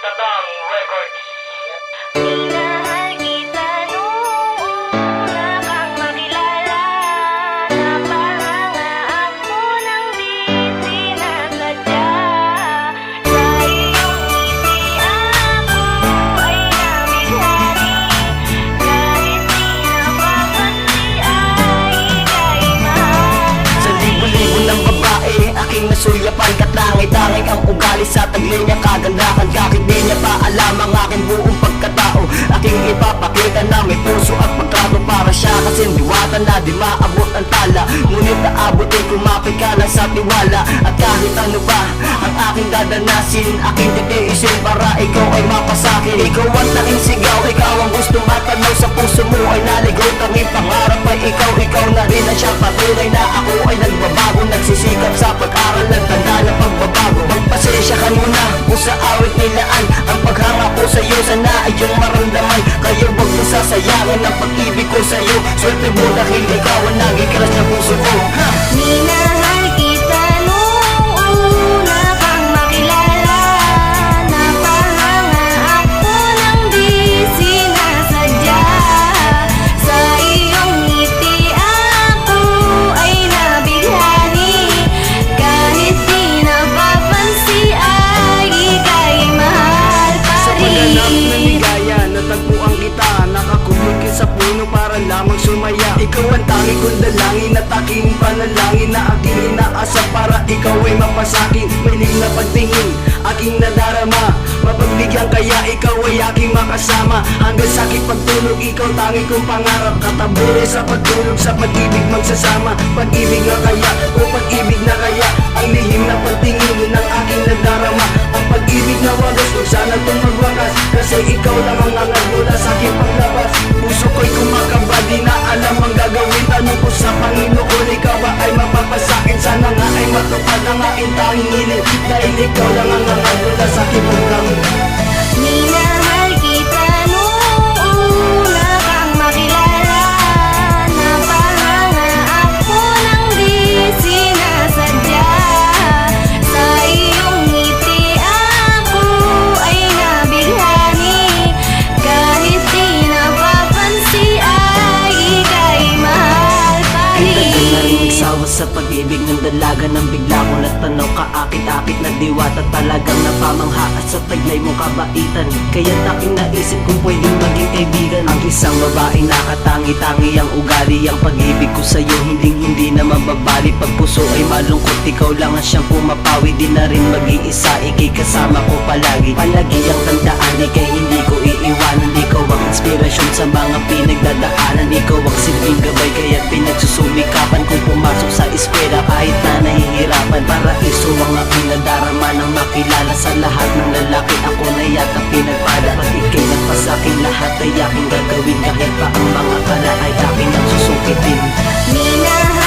Tatang Records. Minahal kita nung una kang makilala. Napahangaan mo nang di sinasadya. Sa iyong ngiti ako ay nabighani. Kahit di napapansi ay ika'y mahal. Sa libo-libo ng babae, aking nasuyapan. Katangay-tangay ang ugali sa taglay niya kagandahan. Kahit di niya pa alam ang aking buong pagkatao, aking ipapakita na may puso at pagtrato para siya. Kasing diwata na di maabot ang tala, ngunit naabutin kumapit ka lang sa tiwala. At kahit ano ba ang aking dadanasin, aking titiisin para ikaw ay mapasakin. Ikaw ang tanging sigaw, ikaw ang gusto matanaw. Sa puso mo ay naligaw, tanging pangarap ay ikaw. Ikaw na rin ang siya, patunay na ako ay nagbabago. Nagsisikap sa pag-aral, nagtanda ng pagbabago. Magpasensya ka muna kung sa awit nilaan ang paghanga ko sa'yo, sana ay iyong maramdaman. Kaya huwag mo sasayangin ang pag-ibig ko sa'yo. Swerte mo dahil ikaw ang naging crush ng puso ko. Minahal kita nung una kang makilala. Napahanga ako nang di sinasadya. Sa iyong ngiti ako ay nabighani. Kahit di napapansi ay ika'y mahal pa Sa pagganap na rin. ligaya, natagpuan kita. Nakakulog ka sa puno para lamang sumaya. Ikaw ang tangi kong dalangin at aking panalangin na aking inaasam para ikaw ay mapasakin. Mahilig na pagtingin, aking nadarama. Mapagbigyan kaya ikaw ay aking makasama. Hanggang sa aking pagtulog, ikaw tangi kong pangarap. Katabi sa pagtulog, sa pag-ibig magsasama. Pag-ibig na kaya, o pag-ibig na kaya, ang lihim na pagtingin ng aking nadarama. Ang pag-ibig na wagas, huwag sana itong magwakas. Kasi ikaw lang ang angal mula sa aking paglabas. Puso ko'y kumakaba, di na alam ang gagawin. Tanong ko sa Panginoon, ikaw ba ay mapapasakin? Sana nga ay matupad ang aking tanging hiling. Dahil ikaw lang ang angal mula sa aking paglamig. Minahal kita nung una kang makilala. Napahanga ako nang di sinasadya. Sa iyong ngiti ako ay nabighani. Kahit di napapansi ay ika'y mahal pa Hindi ka na rin rin. nagsawa sa pag-ibig ng dalaga. Nang bigla ko natanaw ka, akit-akit na diwata. Talagang napamangha at sa taglay mong kabaitan. Kaya't aking naisip kung pwedeng maging kaibigan. Ang isang babaeng nakatangi-tangi ang ugali. Ang pag-ibig ko sa'yo hindi na mababali. Pag puso ay malungkot, ikaw lang ang siyang pumapawi. Di na rin mag-iisa, ikay kasama ko palagi. Palagi ang tandaan, ikay hindi ko iiwanan. Ikaw ang inspirasyon sa mga pinagdadaanan. Ikaw ang silbing gabay, kaya't pinagsusumikapan kung pumasok sa eskwela kahit na nahihirapan. Paraiso ang aking nadarama nang makilala sa lahat ng lalaki. Ako na yata pinagpala. Pag ikay nagpasaking lahat ay aking gagawin. Kahit pa ang mga kala ay aking ang susukitin. Minahal